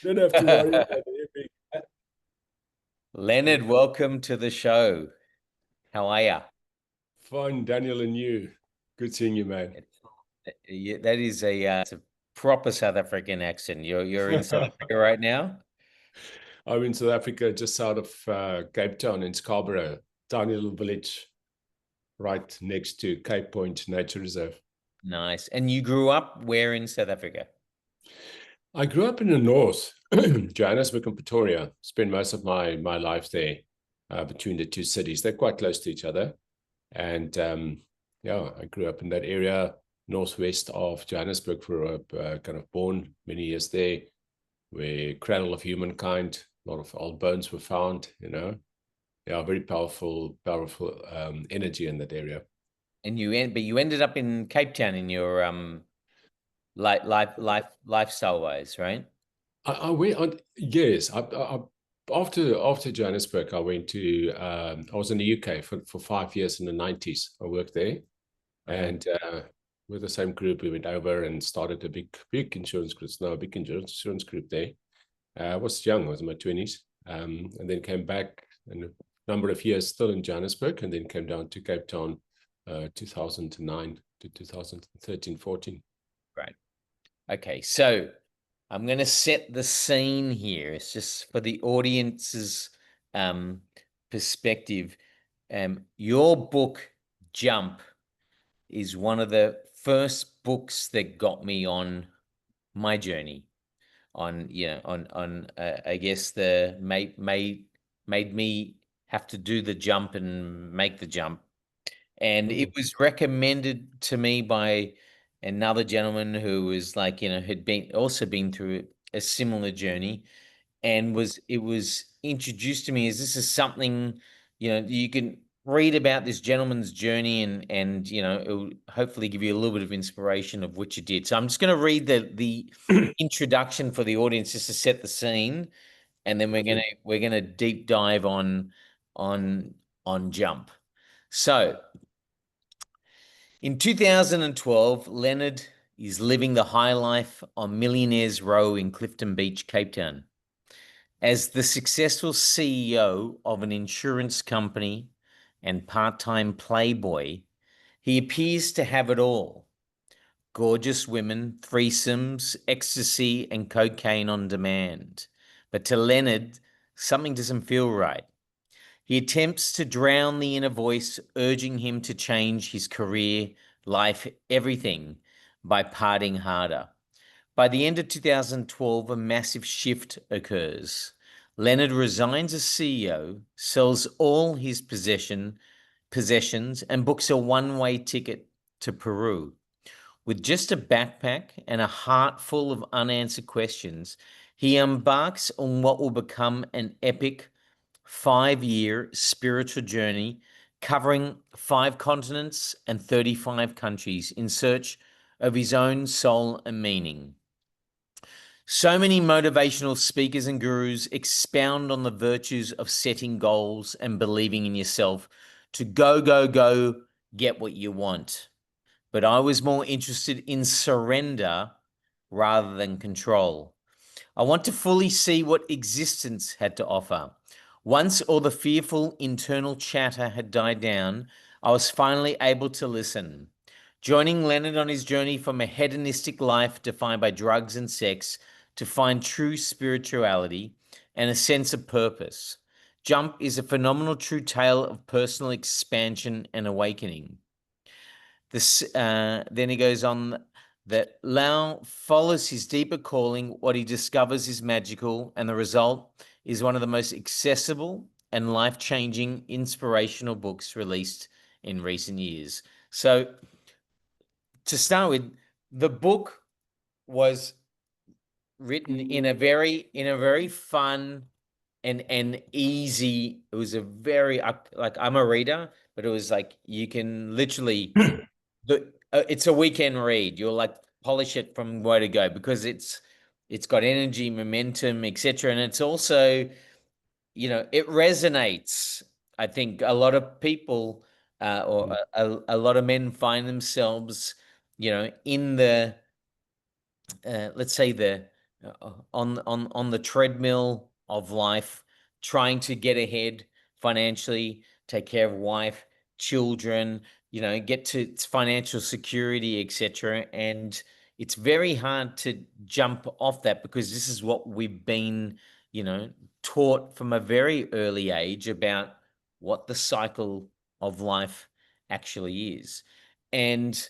Don't have to worry about anything. Leonard, welcome to the show. How are you? Fine, Daniel and you. Good seeing you, man. That is it's a proper South African accent. You're in South Africa right now? I'm in South Africa, just south of Cape Town in Scarborough, tiny little village right next to Cape Point Nature Reserve. Nice. And you grew up where in South Africa? I grew up in the north, Johannesburg and Pretoria. Spent most of my life there between the two cities. They're quite close to each other. And yeah, I grew up in that area, northwest of Johannesburg, for kind of born many years there, where cradle of humankind, a lot of old bones were found. Yeah, very powerful energy in that area. And but you ended up in Cape Town in your lifestyle wise, right? I went on, yes, after Johannesburg, I went to, I was in the UK for 5 years in the 90s. I worked there. Okay. And with the same group, we went over and started a big insurance group. It's now a big insurance group there. I was young, I was in my 20s, and then came back in a number of years, still in Johannesburg, and then came down to Cape Town 2009 to 2013, 14. Great. Okay, so I'm going to set the scene here. It's just for the audience's um, perspective. Your book, Jump, is one of the first books that got me on my journey on I guess the made me have to do the jump and make the jump, and it Mm. was recommended to me by another gentleman who was like, had been through a similar journey, and it was introduced to me as this is something, you can read about this gentleman's journey, and it will hopefully give you a little bit of inspiration of what you did. So I'm just going to read the introduction for the audience just to set the scene, and then Lovely. we're gonna deep dive on on Jump. So in 2012, Leonard is living the high life on Millionaires Row in Clifton Beach, Cape Town. As the successful CEO of an insurance company and part-time playboy, he appears to have it all. Gorgeous women, threesomes, ecstasy, and cocaine on demand. But to Leonard, something doesn't feel right. He attempts to drown the inner voice urging him to change his career, life, everything by partying harder. By the end of 2012, a massive shift occurs. Leonard resigns as CEO, sells all his possessions, and books a one-way ticket to Peru. With just a backpack and a heart full of unanswered questions, he embarks on what will become an epic 5-year spiritual journey covering 5 continents and 35 countries in search of his own soul and meaning. So many motivational speakers and gurus expound on the virtues of setting goals and believing in yourself to go, go, go, get what you want. But I was more interested in surrender rather than control. I want to fully see what existence had to offer. Once all the fearful internal chatter had died down, I was finally able to listen. Joining Leonard on his journey from a hedonistic life defined by drugs and sex to find true spirituality and a sense of purpose. Jump is a phenomenal true tale of personal expansion and awakening. Then he goes on that Louw follows his deeper calling. What he discovers is magical, and the result is one of the most accessible and life-changing inspirational books released in recent years. So to start with, the book was written in a very fun and easy. It was a very like, I'm a reader, but it was like you can literally it's a weekend read. You'll like polish it from where to go because it's got energy, momentum, etc. And it's also, it resonates. I think a lot of people or a lot of men find themselves, in the let's say on the treadmill of life, trying to get ahead financially, take care of wife, children, get to financial security, etc. And it's very hard to jump off that, because this is what we've been, taught from a very early age about what the cycle of life actually is. And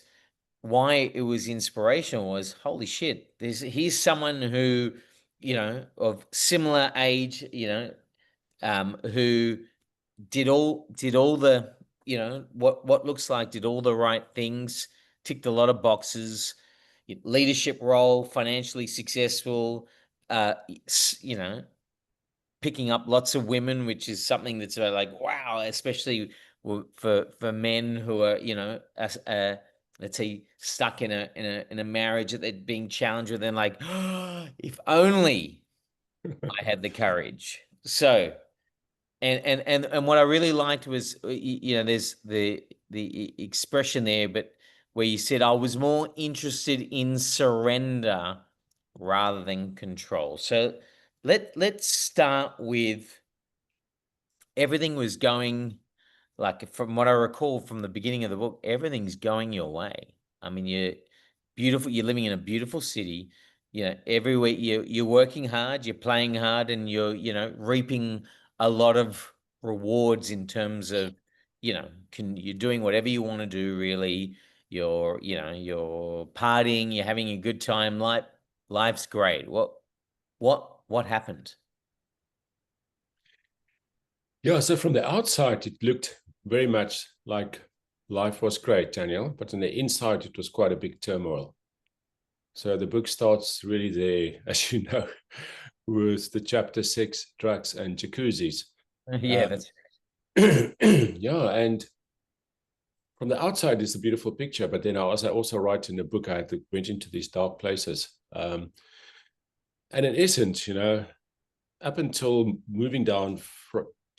why it was inspirational was, holy shit, here's someone who, of similar age, who did all the, what looks like did all the right things, ticked a lot of boxes, leadership role, financially successful, you know, picking up lots of women, which is something that's like, wow, especially for men who are, let's say, stuck in a marriage that they're being challenged with, and like, oh, if only I had the courage. So, and what I really liked was, there's the expression there, but where you said, I was more interested in surrender rather than control. So let's start with, everything was going, like, from what I recall from the beginning of the book, everything's going your way. I mean, you're beautiful. You're living in a beautiful city. Every week you're working hard, you're playing hard, and you're, reaping a lot of rewards in terms of, you're doing whatever you want to do, really. You're partying, you're having a good time. Life's great. What happened? Yeah, so from the outside, it looked very much like life was great, Daniel, but on the inside, it was quite a big turmoil. So the book starts really there, as you know, with the chapter 6, drugs and jacuzzis. Yeah, that's Yeah, and from the outside, it's a beautiful picture, but then as I also write in the book, I went into these dark places. And in essence, up until moving down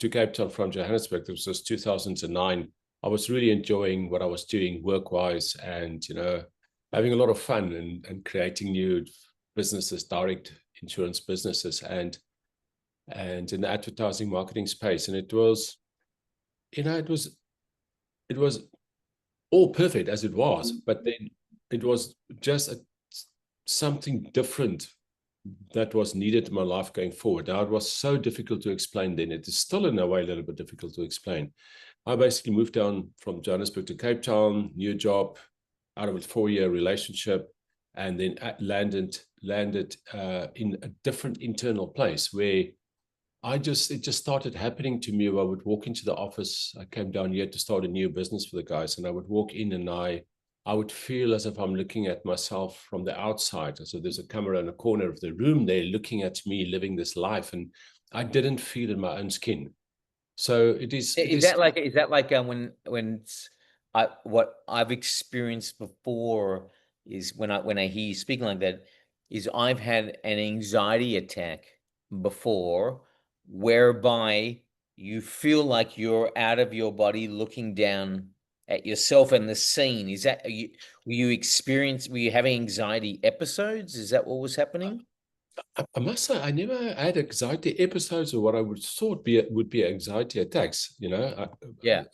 to Cape Town from Johannesburg, this was 2009, I was really enjoying what I was doing work-wise, and, having a lot of fun and creating new businesses, direct insurance businesses, and in the advertising marketing space. And it was, it was all perfect as it was, but then it was just something different that was needed in my life going forward. Now, it was so difficult to explain then. It is still in a way a little bit difficult to explain. I basically moved down from Johannesburg to Cape Town, new job, out of a 4-year relationship, and then landed in a different internal place where it just started happening to me. I would walk into the office. I came down here to start a new business for the guys, and I would walk in, and I would feel as if I'm looking at myself from the outside. So there's a camera in a corner of the room there looking at me living this life, and I didn't feel in my own skin. So it is. Is that like what I've experienced before is, when I hear you speaking like that, is I've had an anxiety attack before, whereby you feel like you're out of your body looking down at yourself and the scene. Is that, were you having anxiety episodes? Is that what was happening? I must say, I never had anxiety episodes, or what I would thought would be anxiety attacks. Yeah.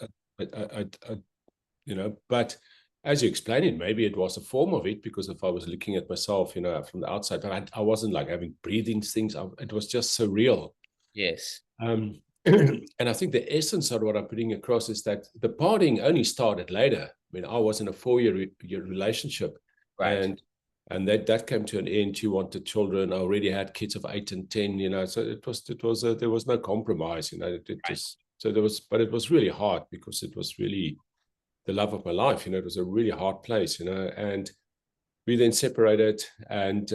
But as you explained it, maybe it was a form of it, because if I was looking at myself, from the outside, but I wasn't like having breathing things. It was just so real. Yes. And I think the essence of what I'm putting across is that the partying only started later. I mean, I was in a 4-year relationship, Right. and that came to an end. She wanted children. I already had kids of 8 and 10. So there was no compromise. It just, so there was, but it was really hard, because it was really the love of my life. It was a really hard place. And we then separated, and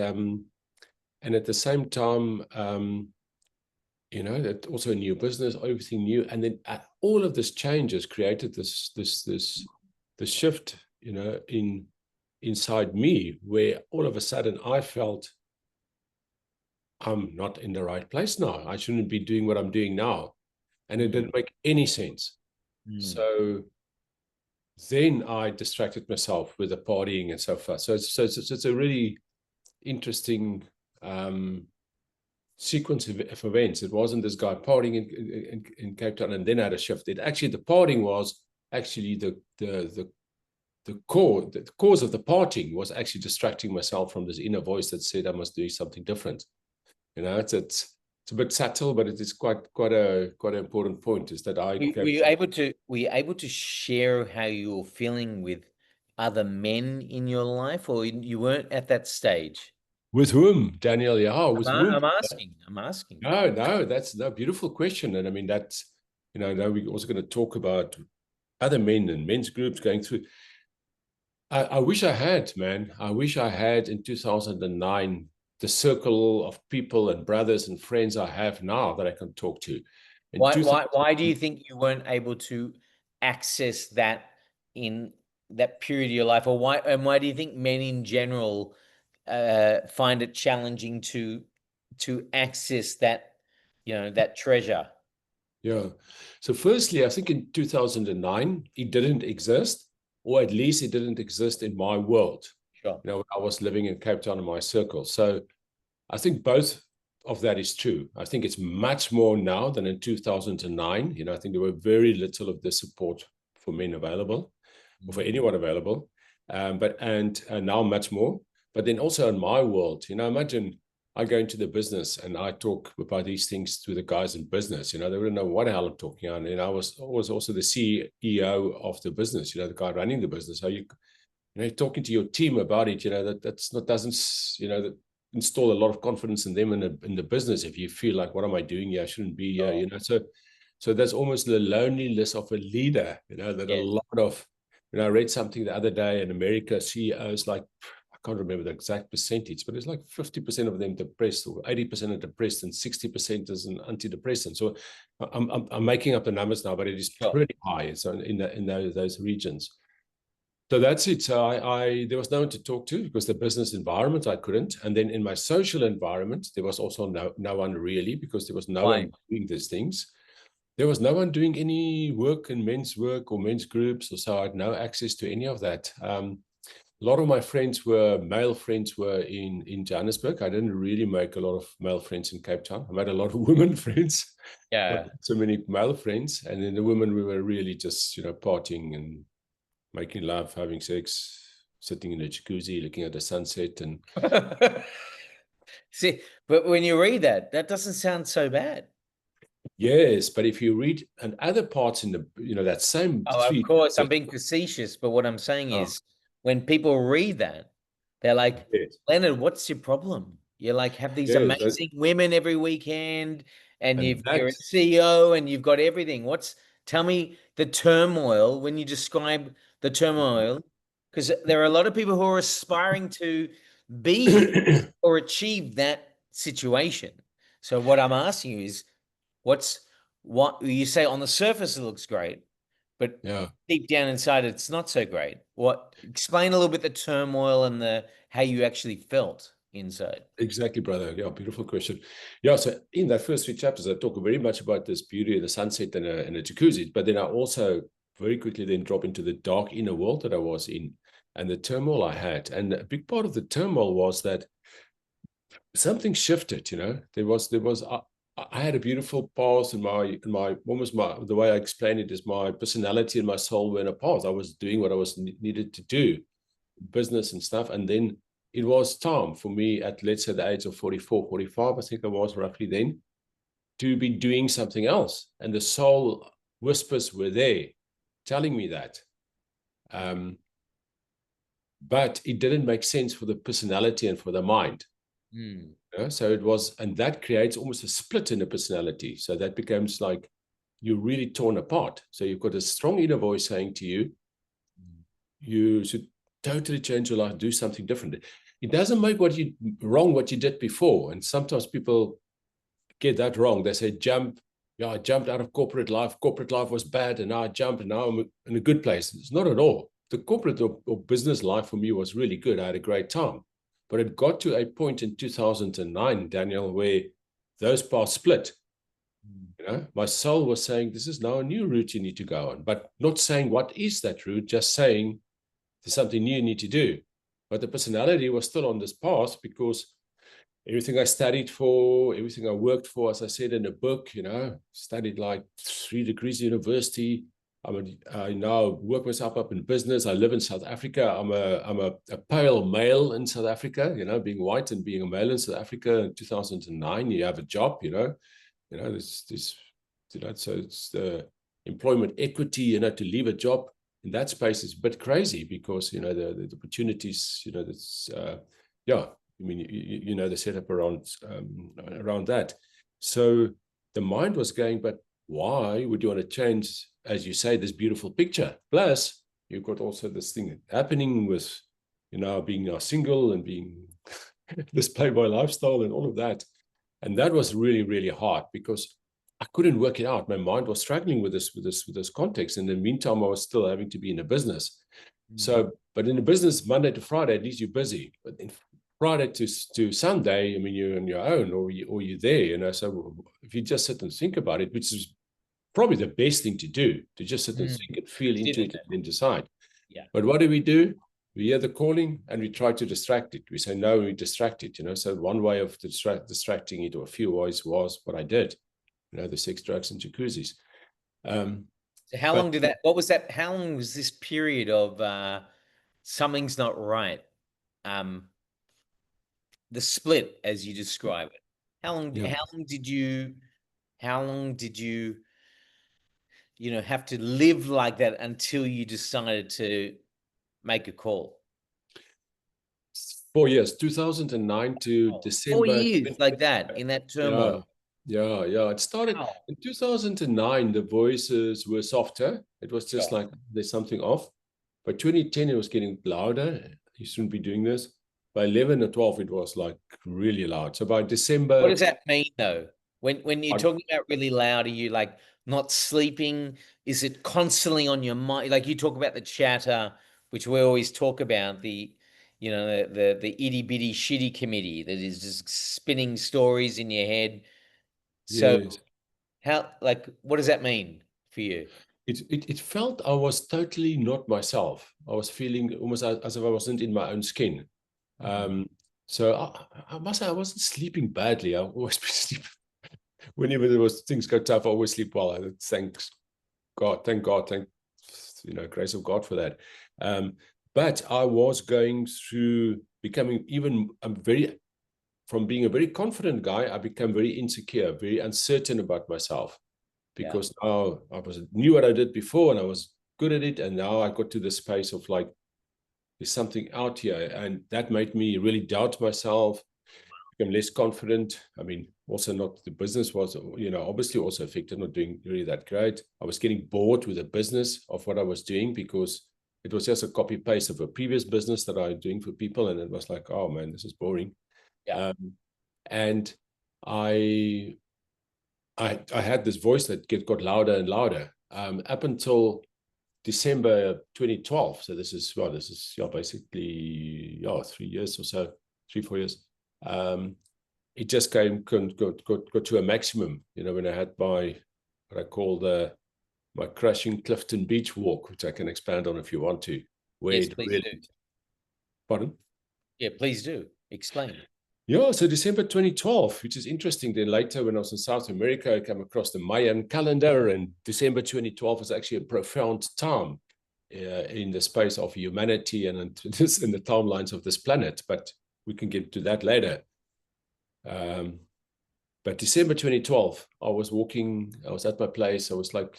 at the same time, that also a new business, everything new, and then all of this changes created this shift, inside me, where all of a sudden I felt I'm not in the right place now. I shouldn't be doing what I'm doing now, and it didn't make any sense. So then I distracted myself with the partying and so forth. So it's a really interesting sequence of events. It wasn't this guy partying in Cape Town and then had a shift. It actually, the partying was actually the cause of the partying was actually distracting myself from this inner voice that said I must do something different. You know, it's a bit subtle, but it is quite an important point. Is that were you able to share how you were feeling with other men in your life, or you weren't at that stage? with whom, Daniel? Yeah, with whom? I'm asking. I'm asking. No, that's a beautiful question, and I mean that's, you know, now we're also going to talk about other men and men's groups going through. I wish I had, man. I wish I had in 2009 the circle of people and brothers and friends I have now that I can talk to. In Why do you think you weren't able to access that in that period of your life, or why do you think men in general find it challenging to access that, that treasure? Yeah. So firstly, I think in 2009, it didn't exist, or at least it didn't exist in my world. Sure. You know, I was living in Cape Town in my circle. So I think both of that is true. I think it's much more now than in 2009. You know, I think there were very little of the support for men available, or for anyone available. But now much more. But then also in my world, you know, imagine I go into the business and I talk about these things to the guys in business. You know, they wouldn't know what the hell I'm talking on. And I was also the CEO of the business, you know, the guy running the business. How you know, talking to your team about it, you know, doesn't, you know, that install a lot of confidence in them in the business. If you feel like, what am I doing here? I shouldn't be here, you know. So there's almost the loneliness of a leader, you know, that a lot of, you know, I read something the other day in America, CEOs, like, I can't remember the exact percentage, but it's like 50% of them depressed, or 80% are depressed, and 60% is an antidepressant. So I'm making up the numbers now, but it is pretty high. So in those regions. So that's it. So there was no one to talk to, because the business environment I couldn't. And then in my social environment, there was also no one really, because there was no one doing these things. There was no one doing any work in men's work or men's groups, or so I had no access to any of that. A lot of my male friends were in Johannesburg. I didn't really make a lot of male friends in Cape Town. I made a lot of women friends. Yeah. Not so many male friends. And then the women, we were really just, you know, partying and making love, having sex, sitting in a jacuzzi, looking at the sunset. And see, but when you read that doesn't sound so bad. yes, but if you read and other parts in the, you know, that same of course, I'm being facetious, but what I'm saying is, when people read that, they're like, Lenerd, what's your problem? You like have these amazing women every weekend, and you're a CEO and you've got everything. Tell me the turmoil when you describe the turmoil, because there are a lot of people who are aspiring to be or achieve that situation. So what I'm asking you is, what you say on the surface it looks great, but deep down inside it's not so great. Explain a little bit the turmoil and how you actually felt inside. Exactly, brother. Yeah, beautiful question. Yeah, so in that first 3 chapters, I talk very much about this beauty of the sunset and a jacuzzi, but then I also very quickly then drop into the dark inner world that I was in and the turmoil I had. And a big part of the turmoil was that something shifted. You know, I had a beautiful past in my the way I explain it is my personality and my soul were in a path. I was doing what I was needed to do, business and stuff. And then it was time for me at, let's say, the age of 44, 45, I think I was roughly then, to be doing something else. And the soul whispers were there telling me that. But it didn't make sense for the personality and for the mind. You know? So it was, and that creates almost a split in the personality. So that becomes like you're really torn apart. So you've got a strong inner voice saying to you, you should totally change your life, do something different. It doesn't make what you did before. And sometimes people get that wrong. They say, jump. Yeah, I jumped out of corporate life. Corporate life was bad, and now I jumped, and now I'm in a good place. It's not at all. The corporate or business life for me was really good. I had a great time. But it got to a point in 2009, Daniel, where those paths split. You know, my soul was saying, this is now a new route you need to go on, but not saying what is that route, just saying there's something new you need to do. But the personality was still on this path because everything I studied for, everything I worked for, as I said in a book, you know, studied like 3 degrees university. I now work myself up in business. I live in South Africa. I'm a pale male in South Africa, you know, being white and being a male in South Africa in 2009. You have a job, you know, this, you know, so it's the employment equity, you know, to leave a job in that space is a bit crazy because, you know, the opportunities, you know, that's, yeah, I mean, you know, the setup around that. So the mind was going, but why would you want to change, as you say, this beautiful picture? Plus, you've got also this thing happening with, you know, being now single and being this playboy lifestyle and all of that. And that was really, really hard because I couldn't work it out. My mind was struggling with this context. In the meantime, I was still having to be in a business. So, but in a business, Monday to Friday, at least you're busy. But in Friday to Sunday, I mean, you're on your own, or you're there, you know. So if you just sit and think about it, which is probably the best thing to do, to just sit and think and feel into it and then decide. Yeah. But what do? We hear the calling and we try to distract it. We say no, we distract it, you know. So one way of distracting it, or a few ways, was what I did, you know, the sex, drugs, and jacuzzis. So how long did that, what was that, how long was this period of something's not right? The split, as you describe it. How long did you, you know, have to live like that until you decided to make a call? 4 years, 2009 to December. 4 years like that, in that turmoil. Yeah. It started in 2009. The voices were softer. It was just like there's something off. By 2010, it was getting louder. You shouldn't be doing this. By 11 or 12, it was like really loud. So by December. What does that mean though? When you're talking about really loud, are you like not sleeping? Is it constantly on your mind? Like you talk about the chatter, which we always talk about, the, you know, the itty bitty shitty committee that is just spinning stories in your head. So Yes. how, like, what does that mean for you? It felt I was totally not myself. I was feeling almost as if I wasn't in my own skin. So I must say I wasn't sleeping badly. I always been sleeping. Whenever there was things go tough, I always sleep well. Thank God, you know, grace of God for that. But I was going through becoming from being a very confident guy, I became very insecure, very uncertain about myself, because now I knew what I did before and I was good at it, and now I got to the space of like, there's something out here, and that made me really doubt myself, become less confident. I mean, also not, the business was, you know, obviously also affected, not doing really that great. I was getting bored with the business of what I was doing because it was just a copy paste of a previous business that I was doing for people, and it was like, oh man, this is boring. And I had this voice that got louder and louder, up until December 2012. So this is basically 3 years or so, 3-4 years. It just got to a maximum, you know, when I had what I call my crushing Clifton Beach walk, which I can expand on if you want to. Yes, please do. Pardon? Yeah, please do. Explain. Yeah, so December 2012, which is interesting. Then later, when I was in South America, I came across the Mayan calendar, and December 2012 is actually a profound time in the space of humanity and in the timelines of this planet. But we can get to that later. But December 2012, I was at my place. I was like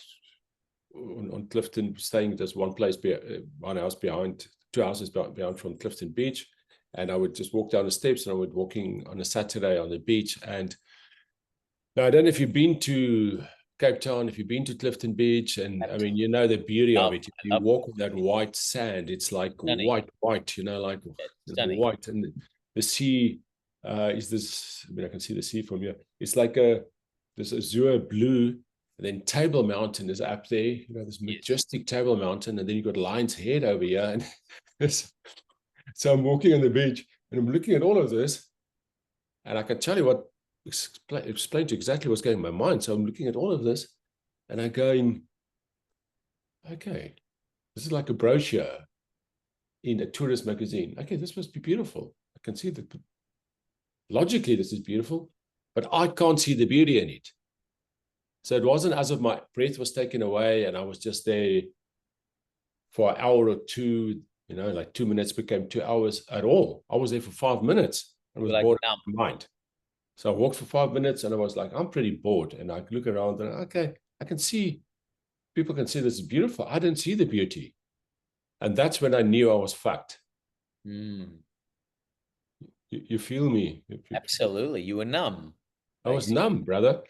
on Clifton, staying at this one house behind, 2 houses behind from Clifton Beach. And I would just walk down the steps, and I would walking on a Saturday on the beach. And now I don't know if you've been to Cape Town, if you've been to Clifton Beach, and I mean, you know the beauty of it. If you walk on that white sand, it's like white, you know, like white. And the sea is this, I mean, I can see the sea from here. It's like this azure blue, and then Table Mountain is up there, you know, this majestic Table Mountain, and then you've got Lion's Head over here. And so I'm walking on the beach and I'm looking at all of this, and I can tell you what, explain to you exactly what's going in my mind. So I'm looking at all of this and I'm going, okay, this is like a brochure in a tourist magazine. Okay, this must be beautiful. I can see that logically, this is beautiful, but I can't see the beauty in it. So it wasn't as if my breath was taken away and I was just there for an hour or two, like 2 minutes became 2 hours at all. I was there for 5 minutes and was like bored out of my mind. So I walked for 5 minutes and I was like, I'm pretty bored. And I look around and, okay, I can see, people can see this is beautiful. I didn't see the beauty. And that's when I knew I was fucked. You feel me? Absolutely. You were numb. I was numb, brother.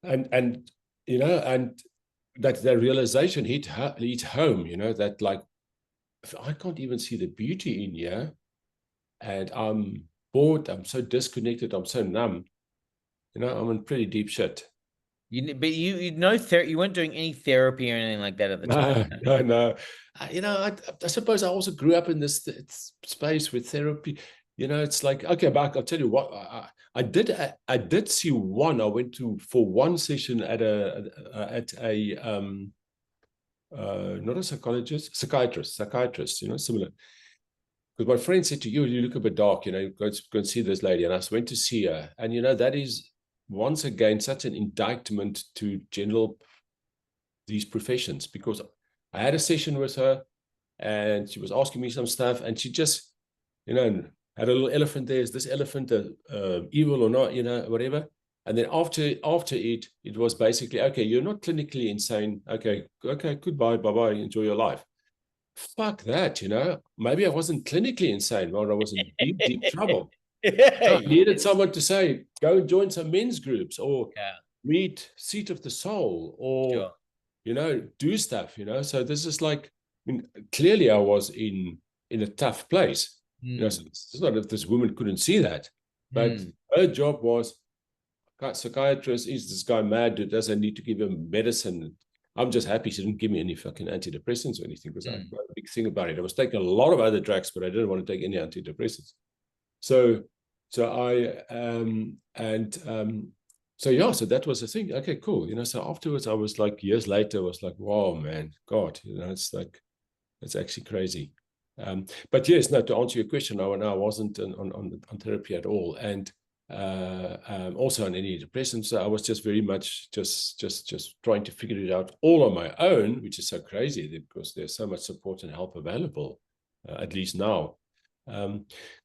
And and that realization hit home, that like, if I can't even see the beauty in here and I'm bored, I'm so disconnected, I'm so numb, I'm in pretty deep shit. But you weren't doing any therapy or anything like that at the time. No. I suppose I also grew up in this space with therapy. It's like, okay, back. I'll tell you what. I did see one. I went to for one session at a not a psychiatrist. Similar. Because my friend said to you look a bit dark. Go and see this lady, and I went to see her, and that is once again such an indictment to general these professions, because I had a session with her and she was asking me some stuff and she just, had a little elephant there. Is this elephant evil or not, whatever. And then after it was basically, okay, you're not clinically insane. Okay, goodbye, bye-bye, enjoy your life. Fuck that, Maybe I wasn't clinically insane, but I was in deep, deep trouble. I needed someone to say, go and join some men's groups or read Seat of the Soul or, do stuff, So this is like, clearly I was in a tough place. So it's not that this woman couldn't see that, but her job was, psychiatrist, is this guy mad? Does I need to give him medicine? I'm just happy she didn't give me any fucking antidepressants or anything, because I had a big thing about it. I was taking a lot of other drugs, but I didn't want to take any antidepressants. So that was the thing. Okay, cool. So afterwards I was like, years later, I was like, wow, man, God, it's like, it's actually crazy. But yes, no, to answer your question, I wasn't on therapy at all. And also on any depressants. So I was just very much just trying to figure it out all on my own, which is so crazy because there's so much support and help available, at least now.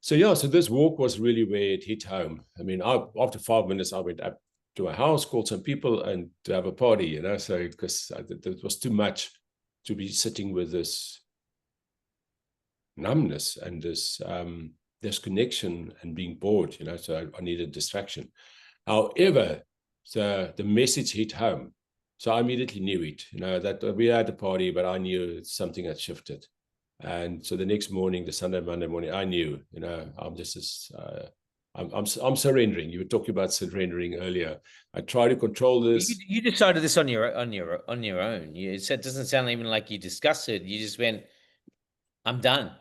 So this walk was really where it hit home. I mean, after 5 minutes, I went up to my house, called some people, and to have a party. So because it was too much to be sitting with this numbness and this disconnection and being bored. So I needed distraction. However, the message hit home. So I immediately knew it. That we had a party, but I knew something had shifted. And so the next morning, the Sunday, Monday morning, I knew, I'm just I'm surrendering. You were talking about surrendering earlier. I try to control this. You decided this on your own. It doesn't sound even like you discussed it. You just went, I'm done.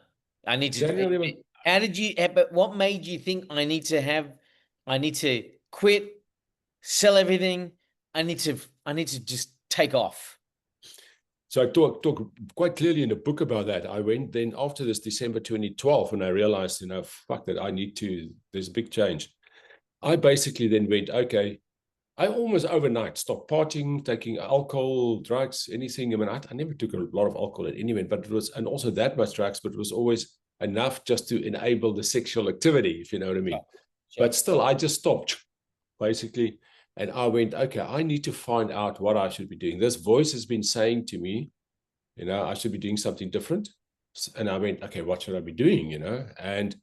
I need to. How did you? But what made you think I need to quit, sell everything? I need to just take off. So I talk quite clearly in the book about that. I went then after this December 2012, when I realized, fuck that, there's a big change. I basically then went, okay, I almost overnight stopped partying, taking alcohol, drugs, anything. I mean, I never took a lot of alcohol at any event, but it was, and also that much drugs, but it was always enough just to enable the sexual activity, if you know what I mean. Sure. But still, I just stopped, basically. And I went, okay, I need to find out what I should be doing. This voice has been saying to me, I should be doing something different. And I went, okay, what should I be doing, And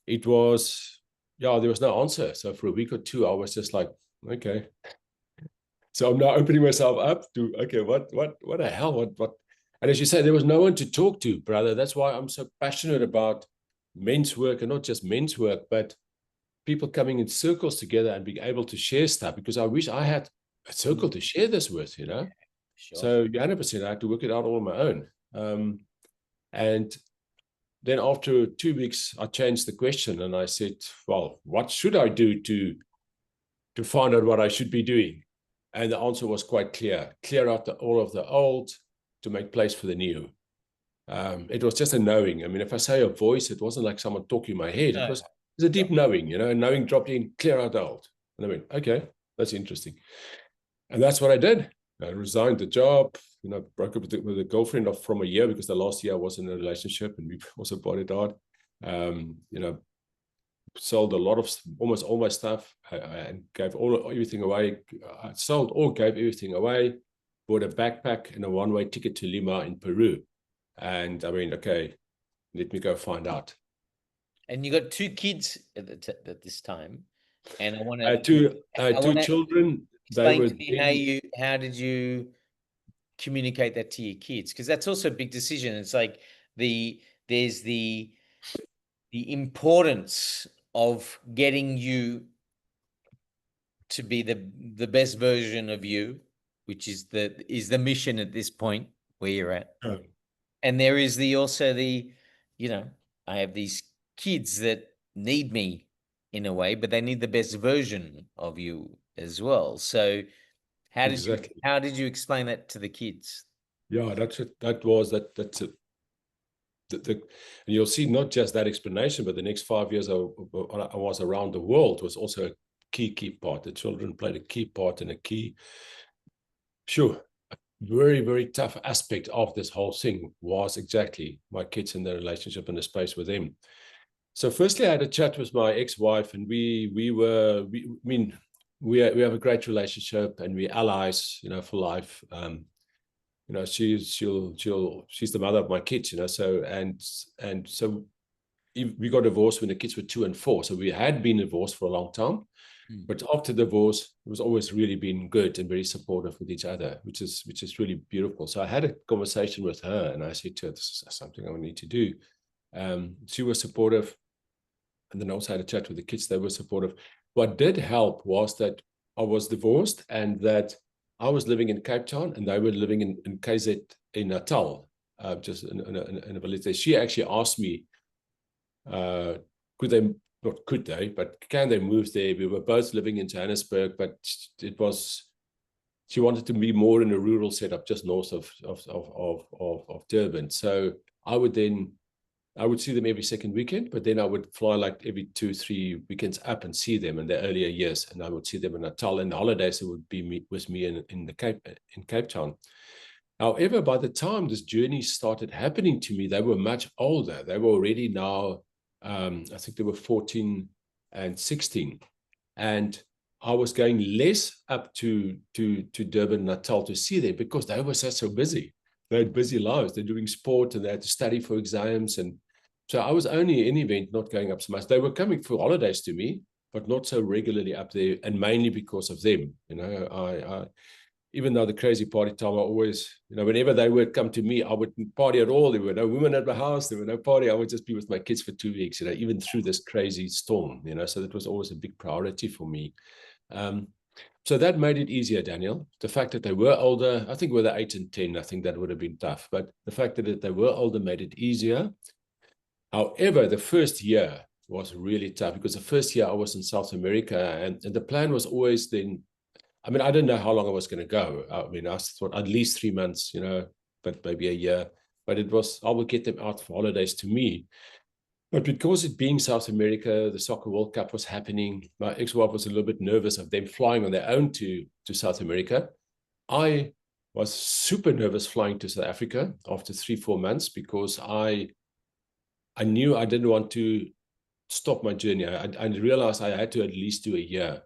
it was, there was no answer. So for a week or two, I was just like, okay. So I'm now opening myself up to, okay, what the hell, what? And as you say, there was no one to talk to, brother. That's why I'm so passionate about men's work, and not just men's work, but people coming in circles together and being able to share stuff, because I wish I had a circle to share this with, Sure. So 100%, I had to work it out all on my own. And then after 2 weeks, I changed the question and I said, well, what should I do to find out what I should be doing? And the answer was quite clear out all of the old to make place for the new. It was just a knowing. I mean, if I say a voice, it wasn't like someone talking in my head. It was There's a deep knowing, knowing dropped in, clear out the old. And I went, okay, that's interesting. And that's what I did. I resigned the job, broke up with a girlfriend from a year because the last year I was in a relationship and we also partied hard. Sold a lot of, almost all my stuff and gave everything away. I sold or gave everything away, bought a backpack and a one-way ticket to Lima in Peru. And I mean, okay, let me go find out. And you got 2 kids at this time. And I want I had two children. Explain to me how did you communicate that to your kids? Because that's also a big decision. It's like there's the importance of getting you to be the best version of you, which is the mission at this point where you're at. Oh. And there is also the, I have these kids that need me in a way, but they need the best version of you as well. So how did you explain that to the kids? Yeah, that's it. That's it. And you'll see not just that explanation, but the next 5 years I was around the world was also a key part. The children played a key part and very, very tough aspect of this whole thing was exactly my kids and their relationship and the space with them. So firstly, I had a chat with my ex-wife, and we have a great relationship, and we're allies, for life. She's the mother of my kids, so we got divorced when the kids were 2 and 4. So we had been divorced for a long time, but after divorce, it was always really been good and very supportive with each other, which is really beautiful. So I had a conversation with her, and I said to her, this is something I need to do. She was supportive. And then I also had a chat with the kids. They were supportive. What did help was that I was divorced and that I was living in Cape Town and they were living in KZ in Natal, just in a village. She actually asked me, can they move there? We were both living in Johannesburg, but she wanted to be more in a rural setup just north of Durban. So I would see them every second weekend, but then I would fly like every 2-3 weekends up and see them in the earlier years. And I would see them in Natal. And the holidays, it would be with me in Cape Town. However, by the time this journey started happening to me, they were much older. They were already now, I think they were 14 and 16. And I was going less up to Durban, Natal to see them because they were so busy. They had busy lives. They're doing sport and they had to study for exams. And so I was only in event not going up so much. They were coming for holidays to me, but not so regularly up there, and mainly because of them. I even though the crazy party time, I always, whenever they would come to me, I wouldn't party at all. There were no women at my house. There were no party. I would just be with my kids for 2 weeks, even through this crazy storm, so that was always a big priority for me. So that made it easier, Daniel. The fact that they were older, I think with the 8 and 10, I think that would have been tough. But the fact that they were older made it easier. However, the first year was really tough because the first year I was in South America and the plan was always then, I didn't know how long I was going to go. I thought at least 3 months, but maybe a year. But it was, I would get them out for holidays to me. But because it being South America, the Soccer World Cup was happening. My ex-wife was a little bit nervous of them flying on their own to South America. I was super nervous flying to South Africa after 3-4 months because I knew I didn't want to stop my journey. I realized I had to at least do a year.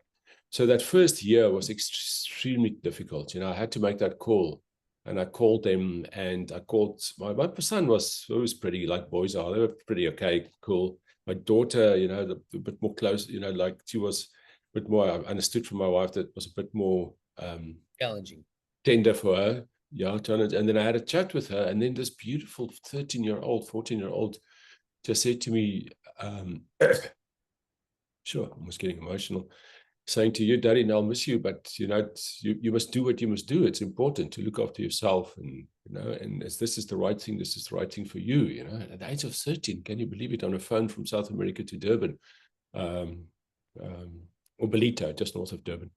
So that first year was extremely difficult. I had to make that call. And I called them, and I called my son was pretty like boys are. They were pretty okay, cool. My daughter, a bit more close, like she was a bit more, I understood from my wife that was a bit more challenging, tender for her. Yeah, and then I had a chat with her, and then this beautiful 13-year-old, 14-year-old just said to me, sure, I was getting emotional, saying to you, Daddy, I'll miss you, but you must do what you must do. It's important to look after yourself, and and as this is the right thing, this is the right thing for you. At the age of 13, can you believe it? On a phone from South America to Durban, or Belito, just north of Durban,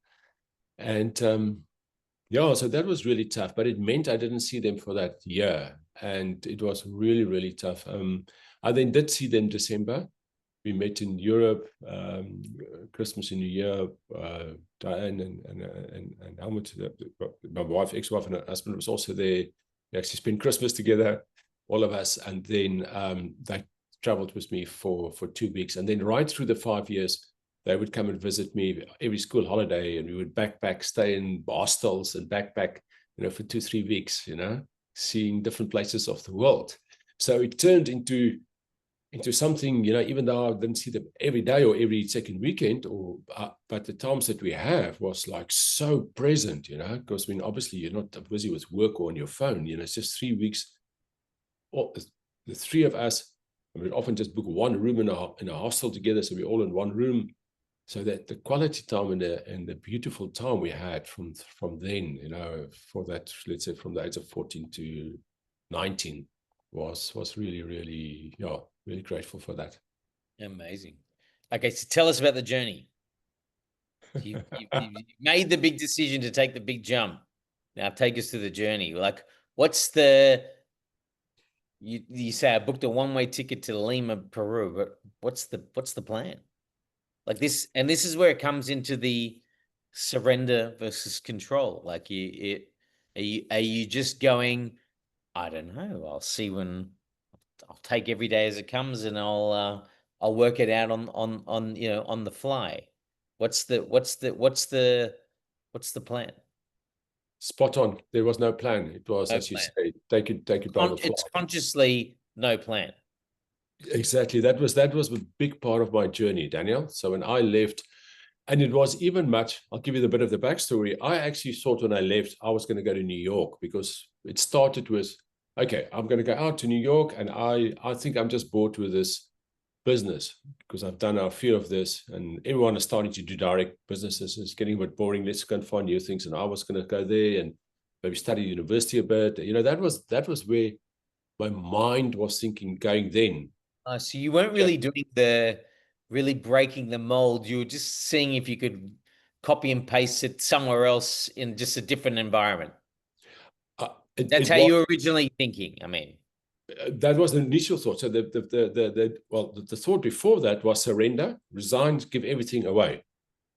and so that was really tough. But it meant I didn't see them for that year, and it was really, really tough. I then did see them December. we met in Europe, Christmas and New Year. Diane and Helmut, my wife, ex-wife, and her husband was also there. We actually spent Christmas together, all of us, and then they traveled with me for 2 weeks, and then right through the 5 years, they would come and visit me every school holiday, and we would backpack, stay in hostels, and backpack, for 2-3 weeks, seeing different places of the world. So it turned into something, even though I didn't see them every day or every second weekend, but the times that we have was like so present, because obviously you're not busy with work or on your phone, it's just 3 weeks. The three of us, and we'd often just book one room in a hostel together, so we're all in one room. So that the quality time and the beautiful time we had from then, for that, let's say from the age of 14 to 19, was really, really, really grateful for that. Amazing. Okay, so tell us about the journey. You made the big decision to take the big jump. Now take us to the journey. Like, what's you say I booked a one-way ticket to Lima, Peru, but what's the plan? Like this, and this is where it comes into the surrender versus control. Like are you just going, I don't know, I'll see when, I'll take every day as it comes, and I'll work it out on the fly. What's the plan? Spot on. There was no plan. It was, as you say, take it by the fly. It's consciously no plan. Exactly. That was a big part of my journey, Daniel. So when I left, and it was even much, I'll give you a bit of the backstory. I actually thought when I left, I was going to go to New York, because it started with, okay, I'm going to go out to New York, and I think I'm just bored with this business, because I've done a few of this, and everyone is starting to do direct businesses. It's getting a bit boring. Let's go and find new things. And I was going to go there and maybe study university a bit. That was where my mind was thinking, going then. So you weren't really doing really breaking the mold. You were just seeing if you could copy and paste it somewhere else in just a different environment. That's how you were originally thinking. I mean, that was the initial thought. So the thought before that was surrender, resign, give everything away,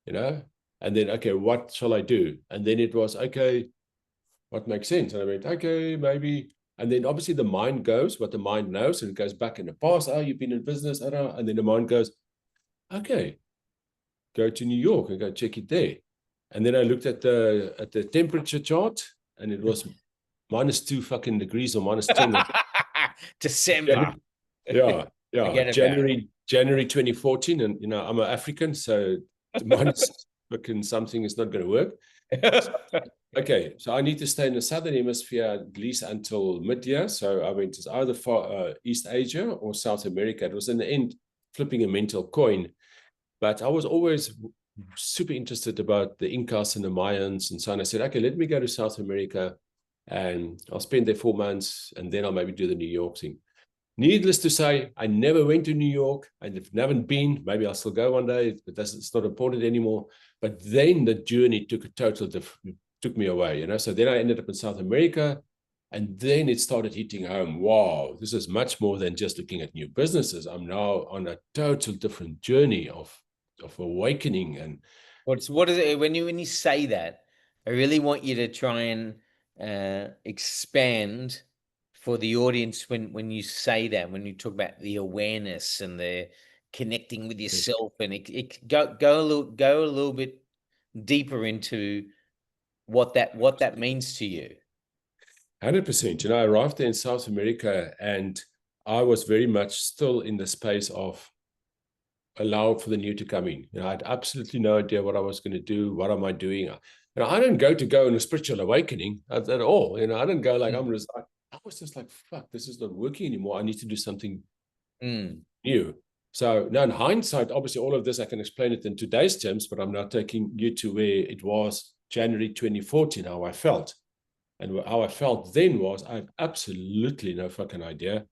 and then, okay, what shall I do? And then it was, okay, what makes sense? And I went, okay, maybe. And then obviously the mind goes what the mind knows, and it goes back in the past. Oh, you've been in business. I don't know. And then the mind goes, okay, go to New York and go check it there. And then I looked at the temperature chart, and it was -2 fucking degrees or -10. December. Yeah. January 2014, and I'm an African, so minus fucking something is not going to work. Okay, so I need to stay in the southern hemisphere at least until mid-year. So I went to either East Asia or South America. It was in the end flipping a mental coin, but I was always super interested about the Incas and the Mayans, and so on. I said, okay, let me go to South America, and I'll spend there 4 months, and then I'll maybe do the New York thing. Needless to say, I never went to New York. I haven't been. Maybe I'll still go one day, but it's not important anymore. But then the journey took me away, So then I ended up in South America, and then it started hitting home. Wow, this is much more than just looking at new businesses. I'm now on a total different journey of awakening. And what is it when you say that? I really want you to try and expand for the audience when you say that, when you talk about the awareness and the connecting with yourself, and go a little bit deeper into what that means to you. 100%. I arrived there in South America, and I was very much still in the space of allow for the new to come in. I had absolutely no idea what I was going to do. What am I doing? I didn't go in a spiritual awakening at all. I didn't go like, I'm resigned. I was just like, fuck, this is not working anymore. I need to do something new. So now in hindsight, obviously all of this, I can explain it in today's terms, but I'm now taking you to where it was January 2014, how I felt. And how I felt then was, I have absolutely no fucking idea.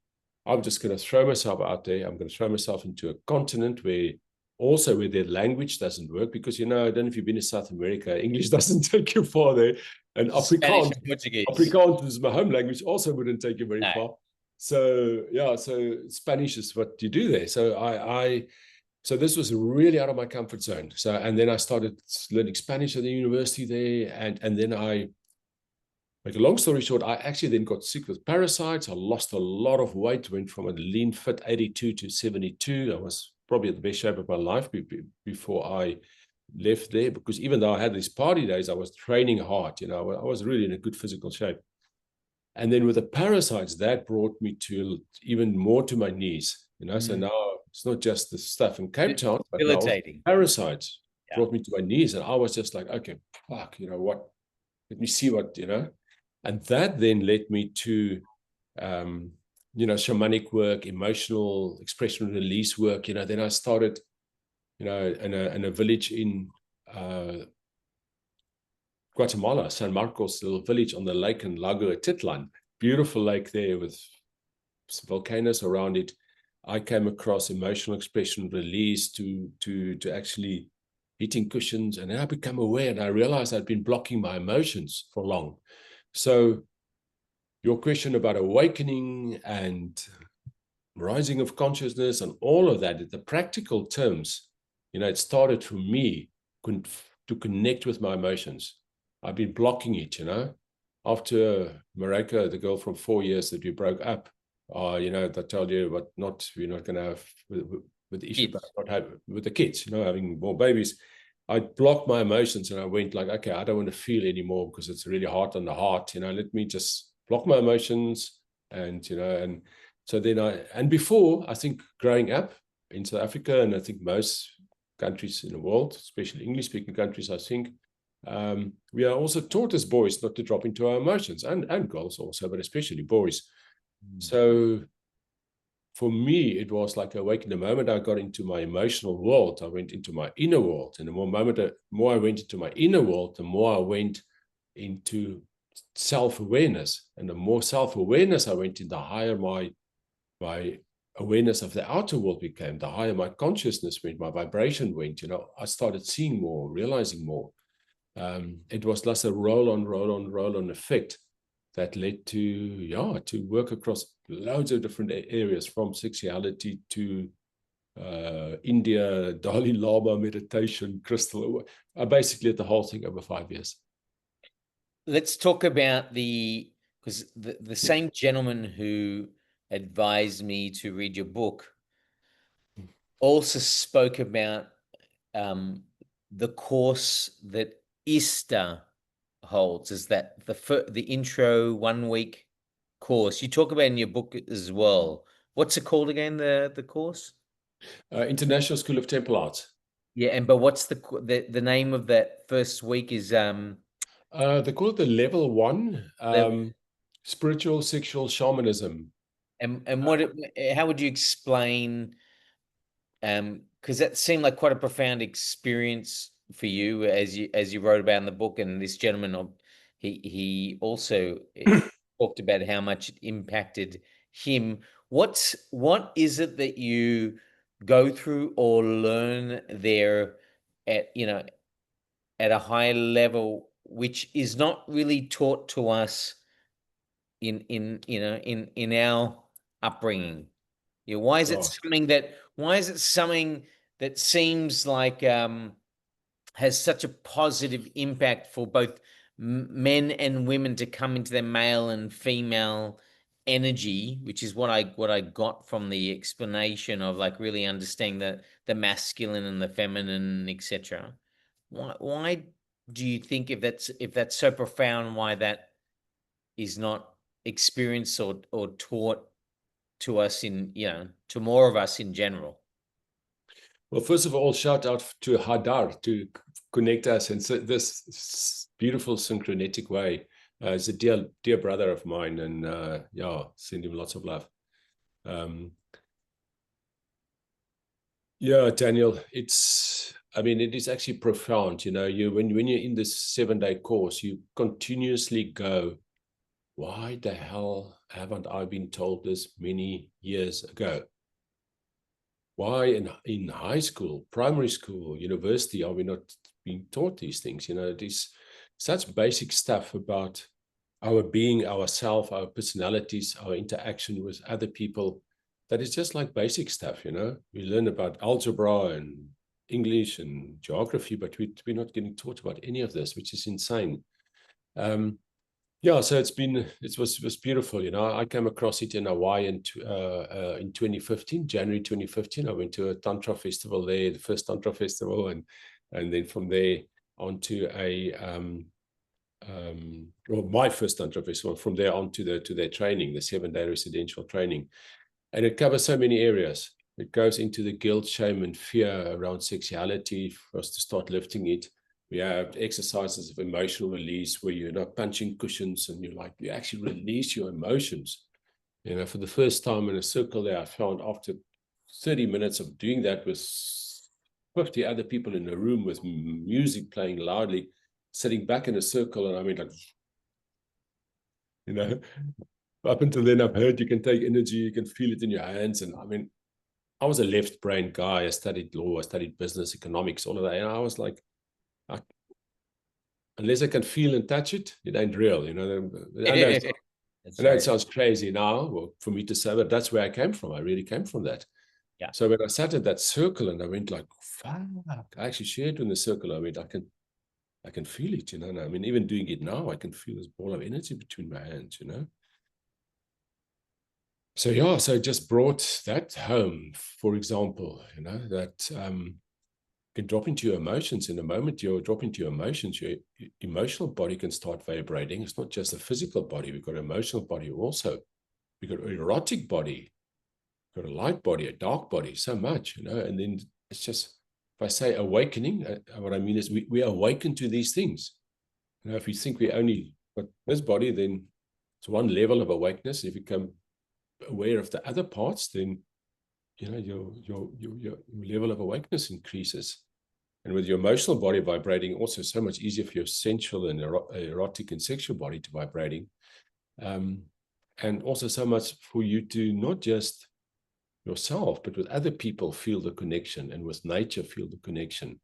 I'm just going to throw myself out there. I'm going to throw myself into a continent where their language doesn't work, because, I don't know if you've been to South America, English doesn't take you far there. And Afrikaans is my home language, also wouldn't take you very far. So, so Spanish is what you do there. So So this was really out of my comfort zone. So, and then I started learning Spanish at the university there. And then make a long story short, I actually then got sick with parasites. I lost a lot of weight, went from a lean, fit 82 to 72. I was probably at the best shape of my life before I left there, because even though I had these party days, I was training hard. I was really in a good physical shape. And then with the parasites, that brought me to even more to my knees. So now it's not just the stuff in Cape Town, but now also parasites brought me to my knees. And I was just like, okay, fuck, what? Let me see what, And that then led me to, shamanic work, emotional expression release work. Then I started, in a village in Guatemala, San Marcos, little village on the lake in Lago Atitlan, beautiful lake there with some volcanoes around it. I came across emotional expression release to actually hitting cushions, and then I became aware, and I realized I'd been blocking my emotions for long. So your question about awakening and rising of consciousness and all of that, the practical terms, it started for me to connect with my emotions. I've been blocking it, After Marika, the girl from 4 years that we broke up, I told you we're not going to have with the issue about not having with the kids, having more babies. I blocked my emotions and I went like, okay, I don't want to feel anymore because it's really hard on the heart. Let me just block my emotions. And, and so then before, I think growing up in South Africa, and I think most countries in the world, especially English speaking countries, I think, we are also taught as boys not to drop into our emotions, and girls also, but especially boys. So for me, it was like awakening. The moment I got into my emotional world, I went into my inner world. And the more I went into my inner world, the more I went into self-awareness. And the more self-awareness I went in, the higher my awareness of the outer world became, the higher my consciousness went, my vibration went. I started seeing more, realizing more. It was less a roll-on effect that led to work across loads of different areas, from sexuality to India, Dalai Lama meditation, crystal. I basically did the whole thing over 5 years. Let's talk about because the same gentleman who advised me to read your book also spoke about the course that ISTA holds. Is that the intro 1 week course you talk about in your book as well? What's it called again, the course? International School of Temple Arts. Yeah, but what's the name of that first week? Is they call it the level 1, spiritual sexual shamanism. And how would you explain, because that seemed like quite a profound experience for you, as you wrote about in the book, and this gentleman, he also talked about how much it impacted him. What is it that you go through or learn there at a high level, which is not really taught to us in our upbringing? Why is it something that seems like has such a positive impact for both men and women to come into their male and female energy, which is what I got from the explanation of like really understanding the masculine and the feminine, etc. Why do you think, if that's so profound, why that is not experienced or taught to us to more of us in general? Well, first of all, shout out to Hadar to connect us in this beautiful synchronetic way. He's a dear brother of mine, and send him lots of love. Daniel, it is actually profound. When you're in this 7-day course, you continuously go, why the hell haven't I been told this many years ago? Why in high school, primary school, university are we not being taught these things? It is such basic stuff about our being, ourself, our personalities, our interaction with other people. that is just like basic stuff, you know. We learn about algebra and English and geography, but we're not getting taught about any of this, which is insane. Yeah, so it was beautiful, you know. I came across it in Hawaii in 2015, January 2015. I went to a Tantra festival there, the first Tantra festival, and then from there onto my first Tantra festival. From there on to their training, the 7-day residential training, and it covers so many areas. It goes into the guilt, shame, and fear around sexuality for us to start lifting it. We have exercises of emotional release where you're not punching cushions and you actually release your emotions. You know, for the first time in a circle there, I found after 30 minutes of doing that with 50 other people in a room with music playing loudly, sitting back in a circle, and I mean, like, you know, up until then I've heard you can take energy, you can feel it in your hands. And I mean, I was a left brain guy. I studied law, I studied business, economics, all of that. And I was like, unless I can feel and touch it, it ain't real. You know, I know it sounds crazy now, well, for me to say, but that's where I came from. I really came from that. Yeah. So when I sat at that circle and I went like, fuck, I actually shared in the circle. I mean, I can feel it, you know. And I mean, even doing it now, I can feel this ball of energy between my hands, you know. So yeah, so I just brought that home, for example, you know, that can drop into your emotions. In the moment you drop into your emotions, your emotional body can start vibrating. It's not just a physical body. We've got an emotional body also. We've got an erotic body, we've got a light body, a dark body, so much, you know. And then it's just, if I say awakening, what I mean is we awaken to these things. You know, if we think we only got this body, then it's one level of awakeness. If you become aware of the other parts, then you know your level of awakeness increases. And with your emotional body vibrating, also so much easier for your sensual and erotic and sexual body to vibrating. And also so much for you to not just yourself, but with other people feel the connection, and with nature feel the connection.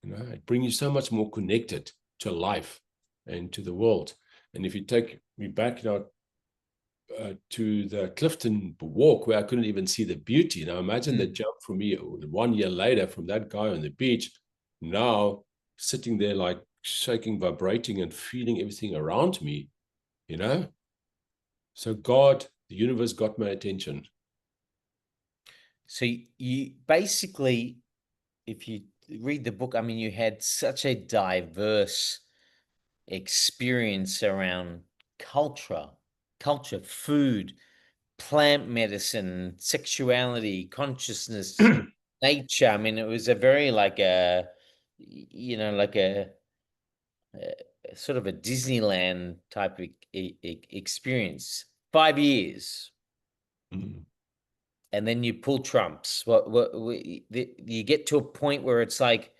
You know, it brings you so much more connected to life and to the world. And if you take me back now to the Clifton walk where I couldn't even see the beauty. Now imagine the jump for me 1 year later from that guy on the beach, now sitting there like shaking, vibrating, and feeling everything around me, you know? So God, the universe got my attention. So you basically, if you read the book, I mean, you had such a diverse experience around culture, food, plant medicine, sexuality, consciousness, nature. I mean, it was a very like a, you know, like a sort of a Disneyland type of experience. 5 years. And then you pull trumps. You get to a point where it's like,